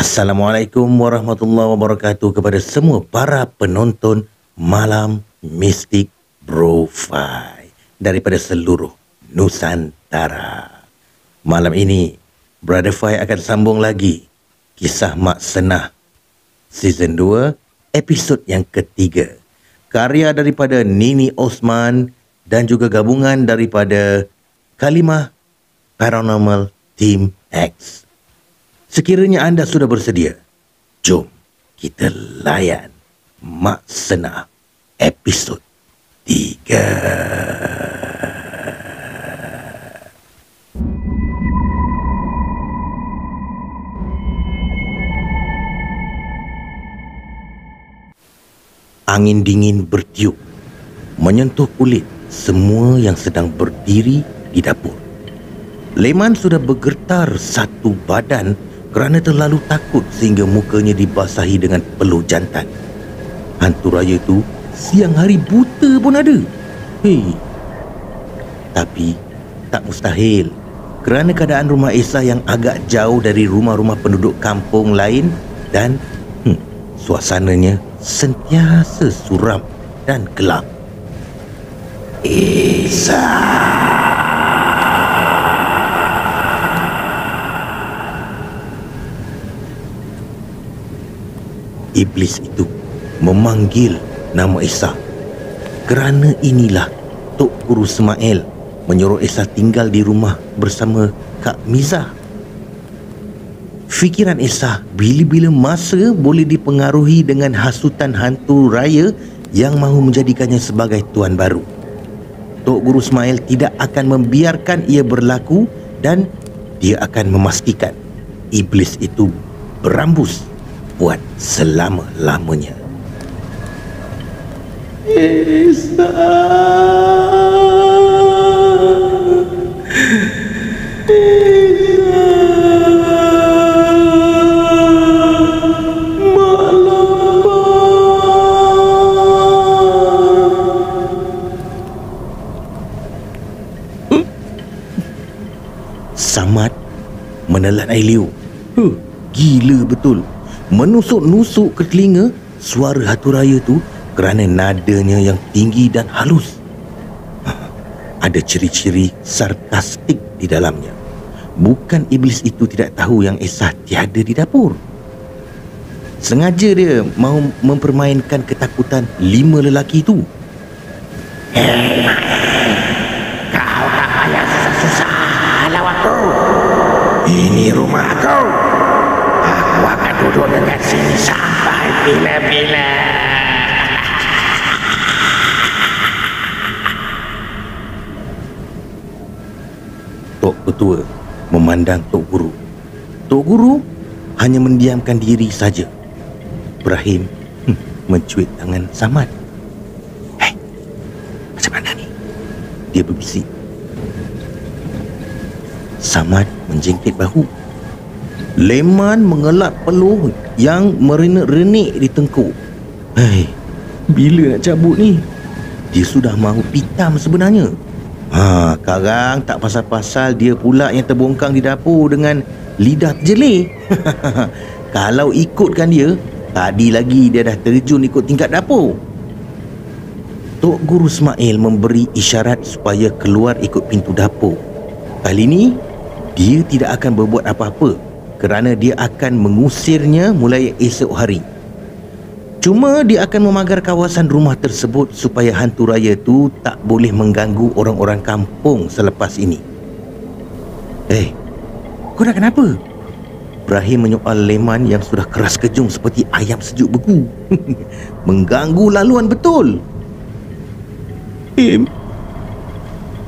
Assalamualaikum warahmatullahi wabarakatuh kepada semua para penonton Malam Mistik Bro-Fi daripada seluruh Nusantara. Malam ini, Brother Fai akan sambung lagi kisah Mak Senah Season 2, episod yang ketiga. Karya daripada Nini Osman dan juga gabungan daripada Kalimah Paranormal Team X. Sekiranya anda sudah bersedia, jom kita layan Mak Senah episod 3. Angin dingin bertiup, menyentuh kulit semua yang sedang berdiri di dapur. Leman sudah bergetar satu badan kerana terlalu takut sehingga mukanya dibasahi dengan peluh jantan. Hantu raya itu siang hari buta pun ada. Tapi tak mustahil kerana keadaan rumah Esa yang agak jauh dari rumah-rumah penduduk kampung lain dan suasananya sentiasa suram dan gelap. Esa. Iblis itu memanggil nama Esa. Kerana inilah Tok Guru Smail menyuruh Esa tinggal di rumah bersama Kak Miza. Fikiran Esa bila-bila masa boleh dipengaruhi dengan hasutan hantu raya yang mahu menjadikannya sebagai tuan baru. Tok Guru Smail tidak akan membiarkan ia berlaku dan dia akan memastikan iblis itu berambus buat selama-lamanya. Esa. Samad menelan air liur. Gila betul. Menusuk-nusuk ke telinga suara hantu raya tu kerana nadanya yang tinggi dan halus. Ada ciri-ciri sarkastik di dalamnya. Bukan iblis itu tidak tahu yang Esa tiada di dapur. Sengaja dia mahu mempermainkan ketakutan 5 lelaki itu. Kau tak payah susah-susah lawan aku. Ini rumah aku. Aku akan duduk dekat sini sampai bila-bila. Tok Ketua memandang Tok Guru. Tok Guru hanya mendiamkan diri saja. Ibrahim mencuit tangan Samad. Macam mana ni? Dia berbisik. Samad menjengkit bahu. Leman mengelap peluh yang merenik-renik di tengkuk. Bila nak cabut ni? Dia sudah mahu pitam sebenarnya. Sekarang tak pasal-pasal dia pula yang terbongkang di dapur dengan lidah terjelir. Kalau ikutkan dia, tadi lagi dia dah terjun ikut tingkat dapur. Tok Guru Smail memberi isyarat supaya keluar ikut pintu dapur. Kali ni, dia tidak akan berbuat apa-apa kerana dia akan mengusirnya mulai esok hari. Cuma dia akan memagar kawasan rumah tersebut supaya hantu raya tu tak boleh mengganggu orang-orang kampung selepas ini. Kau dah kenapa? Ibrahim menyoal Leman yang sudah keras kejung seperti ayam sejuk beku. Mengganggu laluan betul. Im,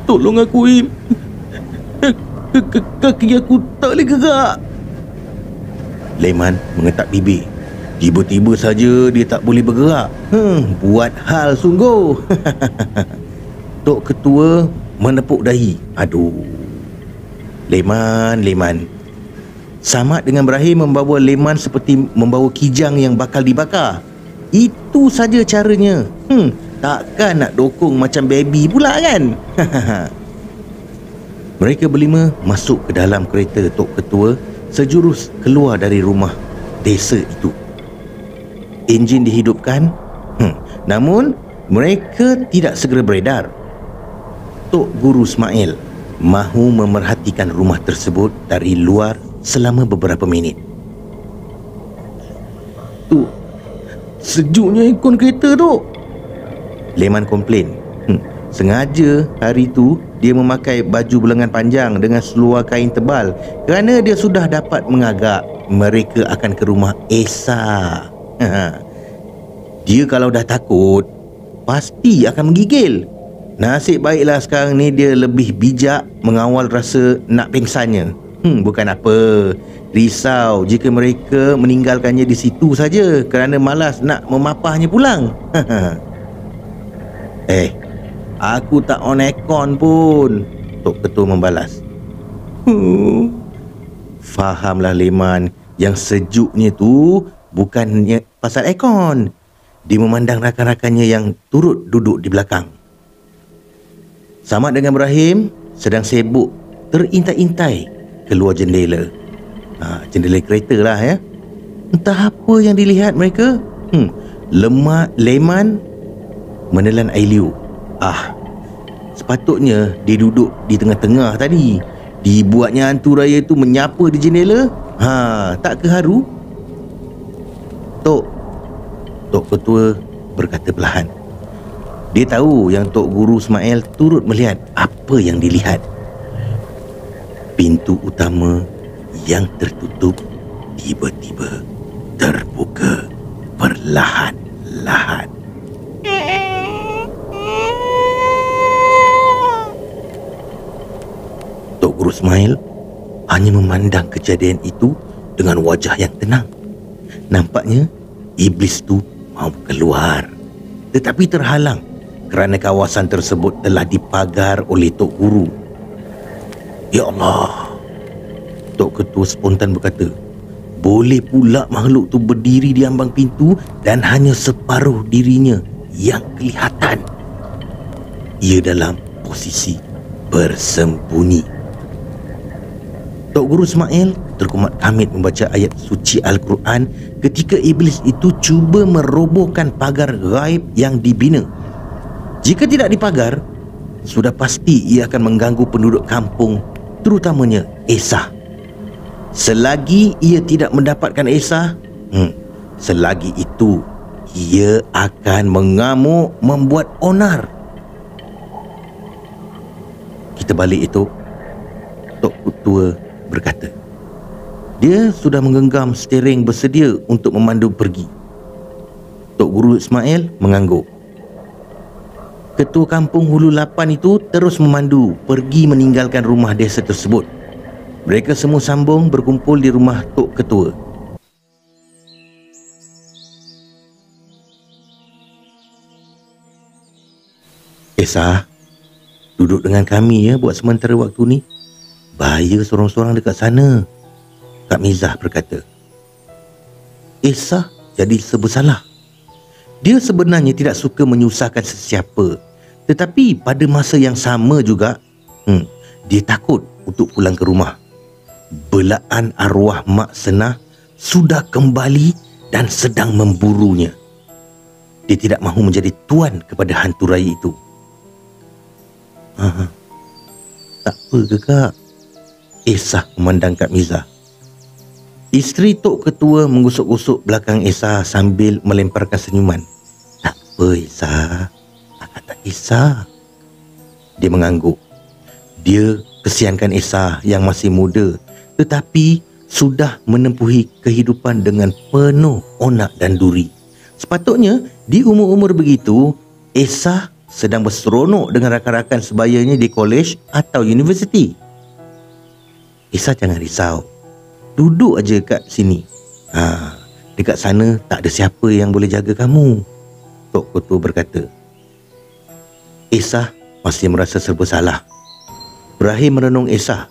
tolong aku, Im. Kaki aku tak boleh gerak. Leman mengetak bibir. Tiba-tiba saja dia tak boleh bergerak. Buat hal sungguh. Tok Ketua menepuk dahi. Aduh. Leman. Samad dengan Ibrahim membawa Leman seperti membawa kijang yang bakal dibakar. Itu saja caranya. Takkan nak dokong macam baby pula kan? Mereka berlima masuk ke dalam kereta Tok Ketua sejurus keluar dari rumah desa itu. Enjin dihidupkan, namun mereka tidak segera beredar. Tok Guru Ismail mahu memerhatikan rumah tersebut dari luar selama beberapa minit. "Tu, sejuknya ikon kereta tu," Leman komplain. Sengaja hari tu dia memakai baju berlengan panjang dengan seluar kain tebal kerana dia sudah dapat mengagak mereka akan ke rumah Esa. Dia kalau dah takut pasti akan menggigil. Nasib baiklah sekarang ni dia lebih bijak mengawal rasa nak pingsannya. Bukan apa, risau jika mereka meninggalkannya di situ saja kerana malas nak memapahnya pulang. Aku tak on aircon pun, Tok Ketua membalas. Fahamlah Leman, yang sejuknya tu bukannya pasal aircon. Dia memandang rakan-rakannya yang turut duduk di belakang. Samad dengan Ibrahim sedang sibuk terintai-intai keluar jendela. Jendela kereta lah ya. Entah apa yang dilihat mereka. Leman menelan air liur. Sepatutnya dia duduk di tengah-tengah tadi. Dibuatnya hantu raya tu menyapa di jendela. Tak ke haru? Tok Ketua berkata perlahan. Dia tahu yang Tok Guru Ismail turut melihat apa yang dilihat. Pintu utama yang tertutup tiba-tiba terbuka perlahan-lahan. Tok Guru Ismail hanya memandang kejadian itu dengan wajah yang tenang. Nampaknya iblis tu mahu keluar, tetapi terhalang kerana kawasan tersebut telah dipagar oleh Tok Guru. Ya Allah, Tok Ketua spontan berkata, boleh pula makhluk tu berdiri di ambang pintu dan hanya separuh dirinya yang kelihatan. Ia dalam posisi bersembunyi. Tok Guru Ismail terkumat kamit membaca ayat suci Al-Quran ketika iblis itu cuba merobohkan pagar gaib yang dibina. Jika tidak dipagar, sudah pasti ia akan mengganggu penduduk kampung, terutamanya Esa. Selagi ia tidak mendapatkan Esa, selagi itu ia akan mengamuk membuat onar. Kita balik itu, Tok Ketua berkata. Dia sudah menggenggam steering bersedia untuk memandu pergi. Tok Guru Ismail mengangguk. Ketua kampung Hulu Lapan itu terus memandu pergi meninggalkan rumah desa tersebut. Mereka semua sambung berkumpul di rumah Tok Ketua. Esa, duduk dengan kami ya buat sementara waktu ni. Bahaya sorang-sorang dekat sana, Kak Mizah berkata. Esa jadi bersalah. Dia sebenarnya tidak suka menyusahkan sesiapa, tetapi pada masa yang sama juga dia takut untuk pulang ke rumah. Belaan arwah Mak Senah sudah kembali dan sedang memburunya. Dia tidak mahu menjadi tuan kepada hantu raya itu. Tak apa ke Kak? Esa memandang Kak Mizah. Isteri Tok Ketua menggosok-gosok belakang Esa sambil melemparkan senyuman. Tak apa Esa, Akak tak kisah. Dia mengangguk. Dia kesiankan Esa yang masih muda tetapi sudah menempuhi kehidupan dengan penuh onak dan duri. Sepatutnya di umur-umur begitu, Esa sedang berseronok dengan rakan-rakan sebayanya di kolej atau universiti. Esa jangan risau. Duduk aja kat sini. Dekat sana tak ada siapa yang boleh jaga kamu, Tok Ketua berkata. Esa masih merasa serba salah. Ibrahim merenung Esa.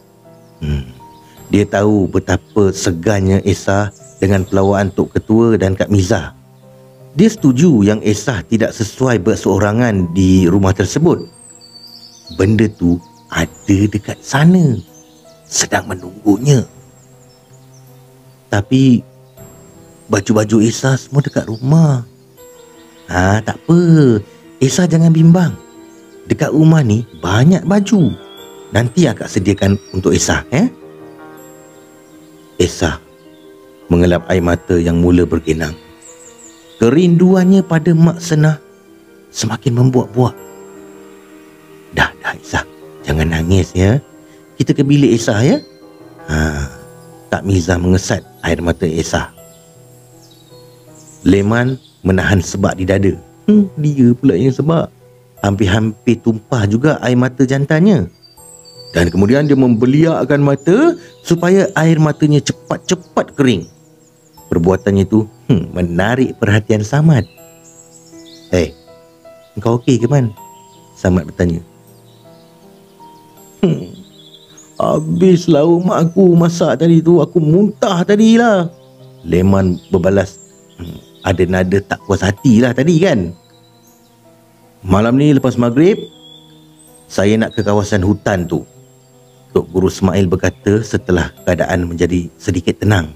Dia tahu betapa segannya Esa dengan pelawaan Tok Ketua dan Kak Mizah. Dia setuju yang Esa tidak sesuai berseorangan di rumah tersebut. Benda tu ada dekat sana, sedang menunggunya. Tapi baju-baju Esa semua dekat rumah. Tak apa. Esa jangan bimbang. Dekat rumah ni banyak baju. Nanti akak sediakan untuk Esa, Esa mengelap air mata yang mula bergenang. Kerinduannya pada Mak Senah semakin membuak-buak. Dah Esa, jangan nangis ya. Kita ke bilik Esa ya. Kak Miza mengesat air mata Esa. Leman menahan sebab di dada. Dia pula yang sebab. Hampir-hampir tumpah juga air mata jantannya. Dan kemudian dia membeliakkan mata supaya air matanya cepat-cepat kering. Perbuatannya itu menarik perhatian Samad. Kau okey ke, Man? Samad bertanya. Habislah mak aku masak tadi tu. Aku muntah tadilah. Leman berbalas. Ada nada tak puas hatilah tadi kan. Malam ni lepas maghrib, saya nak ke kawasan hutan tu. Tok Guru Ismail berkata setelah keadaan menjadi sedikit tenang.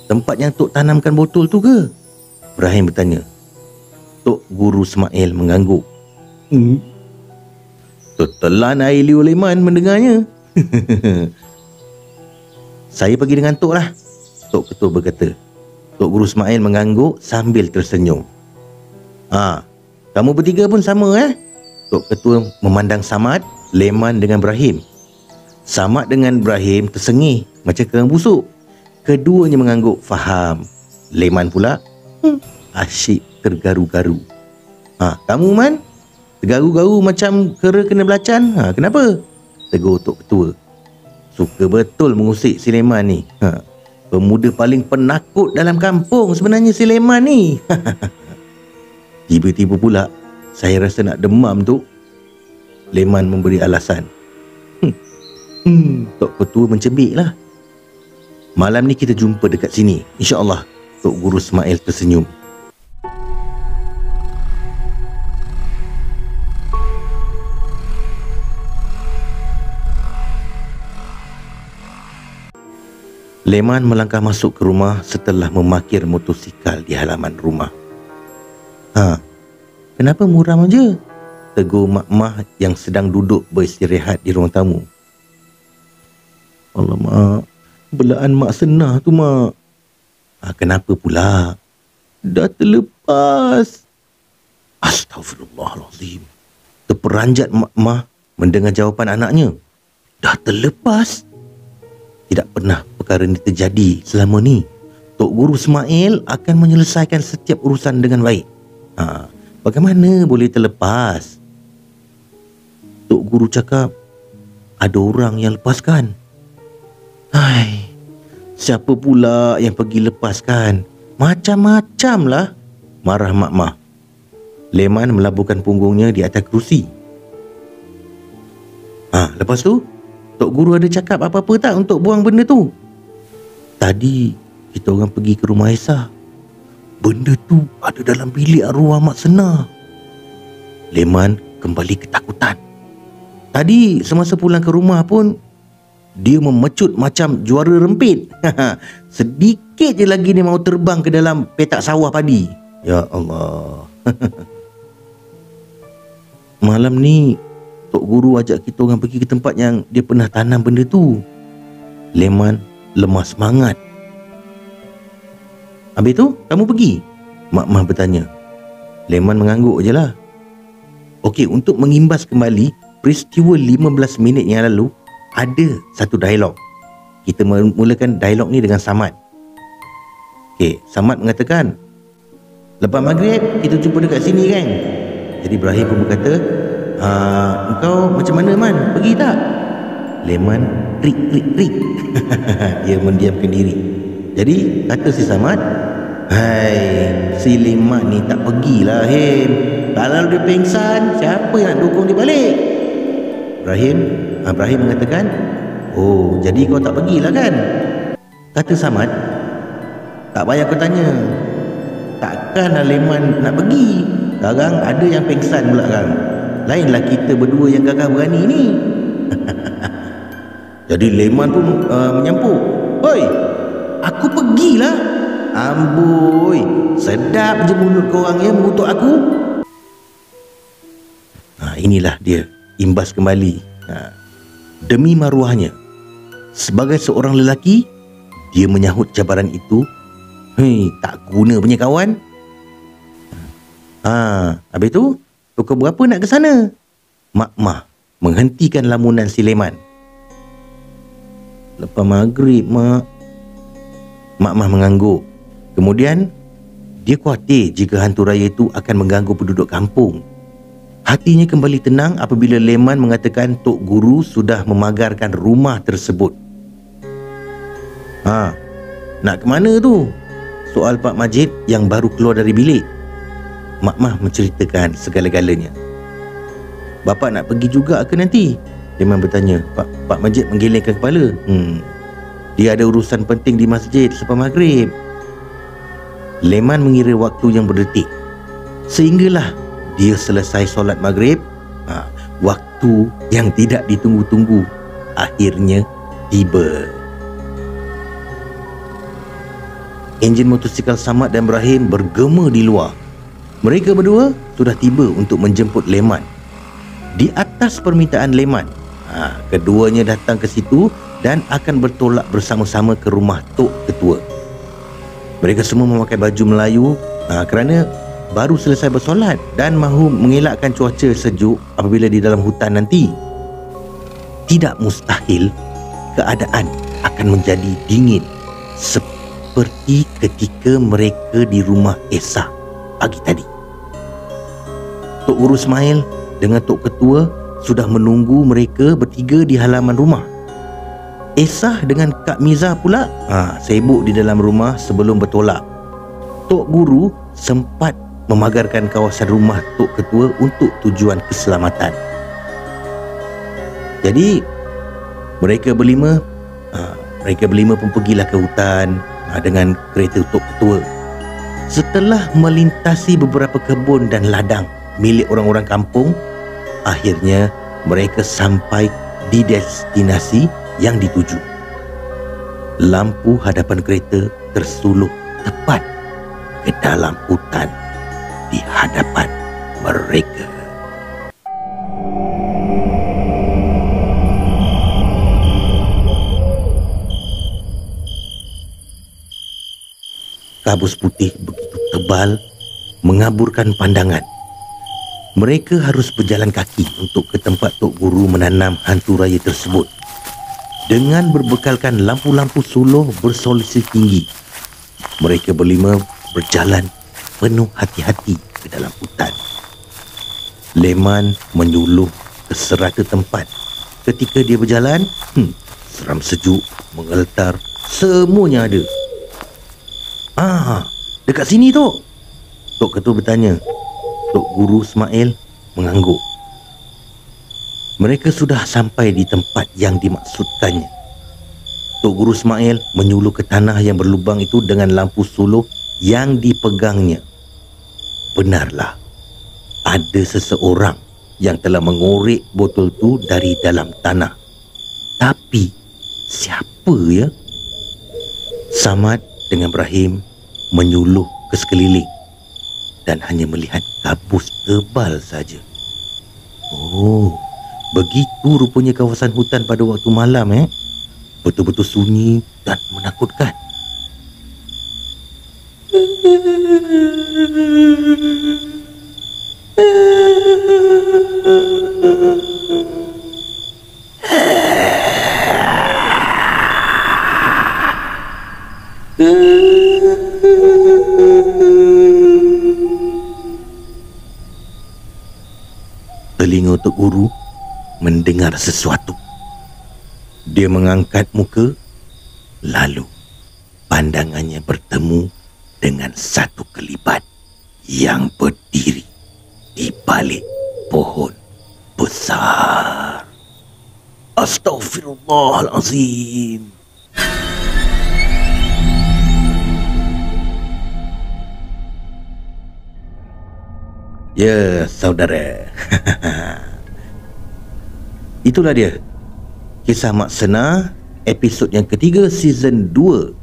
Tempat yang Tok tanamkan botol tu ke? Ibrahim bertanya. Tok Guru Ismail mengangguk. Tertelan air liur Leman mendengarnya. Saya pergi dengan Tok lah, Tok Ketua berkata. Tok Guru Ismail mengangguk sambil tersenyum. Kamu bertiga pun sama Tok Ketua memandang Samad, Leman dengan Ibrahim. Samad dengan Ibrahim tersengih macam kerang busuk. Keduanya mengangguk faham. Leman pula asyik tergaru-garu. Kamu, Man? Tergaru-garu macam kera kena belacan. Kenapa? Tegur Tok Ketua. Suka betul mengusik si Leman ni. Pemuda paling penakut dalam kampung sebenarnya si Leman ni. Tiba-tiba pula saya rasa nak demam tu. Leman memberi alasan. Tok Ketua mencebik lah. Malam ni kita jumpa dekat sini, InsyaAllah. Tok Guru Ismail tersenyum. Leman melangkah masuk ke rumah setelah memarkir motosikal di halaman rumah. Kenapa muram aja? Tegur mak-mak yang sedang duduk beristirahat di ruang tamu. Alamak, belaan Mak Senah tu, Mak. Kenapa pula? Dah terlepas. Astaghfirullahalazim. Terperanjat mak-mak mendengar jawapan anaknya. Dah terlepas? Tidak pernah perkara ini terjadi selama ni. Tok Guru Ismail akan menyelesaikan setiap urusan dengan baik. Bagaimana boleh terlepas? Tok Guru cakap ada orang yang lepaskan. Siapa pula yang pergi lepaskan? Macam-macam lah, marah mak-mak. Leman melabuhkan punggungnya di atas kerusi. Lepas tu Tok Guru ada cakap apa-apa tak untuk buang benda tu? Tadi kita orang pergi ke rumah Esa. Benda tu ada dalam bilik arwah Mak Senah. Leman kembali ketakutan. Tadi semasa pulang ke rumah pun dia memecut macam juara rempit. Sedikit je lagi dia mau terbang ke dalam petak sawah padi. Ya Allah. Malam ni Tok Guru ajak kita orang pergi ke tempat yang dia pernah tanam benda tu. Leman lemah semangat. Habis tu kamu pergi? Mak-mak bertanya. Leman mengangguk je lah. Okey, untuk mengimbas kembali peristiwa 15 minit yang lalu, ada satu dialog. Kita mulakan dialog ni dengan Samad. Okey, Samad mengatakan, lepas maghrib kita jumpa dekat sini kan? Jadi Ibrahim pun berkata, engkau macam mana, Man? Pergi tak? Leman rik. Dia mendiamkan diri. Jadi kata si Samad, si Leman ni tak pergilah, Him. Kalau dia pengsan, siapa yang nak dukung dia balik? Ibrahim mengatakan, oh, jadi kau tak pergilah kan? Kata Samad, tak payah kau tanya. Takkanlah Leman nak pergi. Sekarang ada yang pengsan pula kan. Lainlah kita berdua yang gagah berani ni. Jadi Leman pun menyampuk. Hoi, Aku pergilah. Amboi, sedap je mulut korang ya mengutuk aku. Inilah dia, imbas kembali. Demi maruahnya, sebagai seorang lelaki, dia menyahut cabaran itu. Tak guna punya kawan. Habis tu, pukul berapa nak ke sana? Mak Mah menghentikan lamunan si Leman. Lepas maghrib, Mak. Mak Mah mengangguk. Kemudian, dia khawatir jika hantu raya itu akan mengganggu penduduk kampung. Hatinya kembali tenang apabila Leman mengatakan Tok Guru sudah memagarkan rumah tersebut. Nak ke mana tu? Soal Pak Majid yang baru keluar dari bilik. Mak Mah menceritakan segala-galanya. Bapa nak pergi juga ke nanti? Leman bertanya. Pak Majid menggelengkan kepala. Dia ada urusan penting di masjid selepas maghrib. Leman mengira waktu yang berdetik. Sehinggalah dia selesai solat maghrib. Waktu yang tidak ditunggu-tunggu akhirnya tiba. Enjin motosikal Samad dan Ibrahim bergema di luar. Mereka berdua sudah tiba untuk menjemput Leman. Di atas permintaan Leman, keduanya datang ke situ dan akan bertolak bersama-sama ke rumah Tok Ketua. Mereka semua memakai baju Melayu kerana baru selesai bersolat dan mahu mengelakkan cuaca sejuk apabila di dalam hutan nanti. Tidak mustahil keadaan akan menjadi dingin seperti ketika mereka di rumah Esah pagi tadi. Tok Guru Ismail dengan Tok Ketua sudah menunggu mereka bertiga di halaman rumah. Esah dengan Kak Miza pula sibuk di dalam rumah sebelum bertolak. Tok Guru sempat memagarkan kawasan rumah Tok Ketua untuk tujuan keselamatan. Jadi mereka berlima pun pergilah ke hutan dengan kereta Tok Ketua. Setelah melintasi beberapa kebun dan ladang milik orang-orang kampung, akhirnya mereka sampai di destinasi yang dituju. Lampu hadapan kereta tersuluh tepat ke dalam hutan di hadapan mereka. Kabus putih begitu tebal mengaburkan pandangan. Mereka harus berjalan kaki untuk ke tempat Tok Guru menanam hantu raya tersebut. Dengan berbekalkan lampu-lampu suluh bersolusi tinggi, mereka berlima berjalan penuh hati-hati ke dalam hutan. Leman menyuluh ke serata tempat. Ketika dia berjalan, seram sejuk mengeltar, semuanya ada. Dekat sini Tok. Tok Ketua bertanya. Tok Guru Ismail mengangguk. Mereka sudah sampai di tempat yang dimaksudkannya. Tok Guru Ismail menyuluh ke tanah yang berlubang itu dengan lampu suluh yang dipegangnya. Benarlah, ada seseorang yang telah mengorek botol tu dari dalam tanah. Tapi, siapa ya? Samad dengan Ibrahim menyuluh ke sekeliling dan hanya melihat kabus tebal saja. Begitu rupanya kawasan hutan pada waktu malam. Betul-betul sunyi dan menakutkan. Telinga Tok Guru mendengar sesuatu. Dia mengangkat muka, lalu pandangannya bertemu dengan satu kelibat yang berdiri di balik pohon besar. Astaghfirullahalazim. Ya, saudara. Itulah dia, kisah Mak Sena, episod yang ketiga season 2,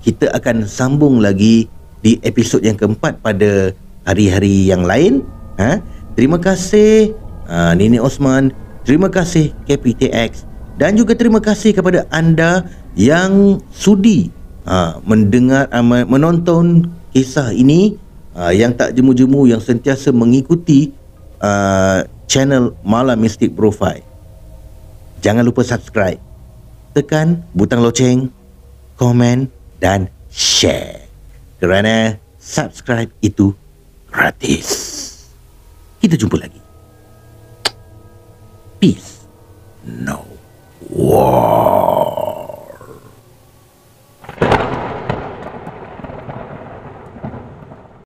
kita akan sambung lagi di episod yang keempat pada hari-hari yang lain. Terima kasih Nini Osman, terima kasih KPTX, dan juga terima kasih kepada anda yang sudi menonton kisah ini, yang tak jemu-jemu, yang sentiasa mengikuti channel Malam Mistik Profile. Jangan lupa subscribe, tekan butang loceng, komen dan share, kerana subscribe itu gratis. Kita jumpa lagi. Peace. No war.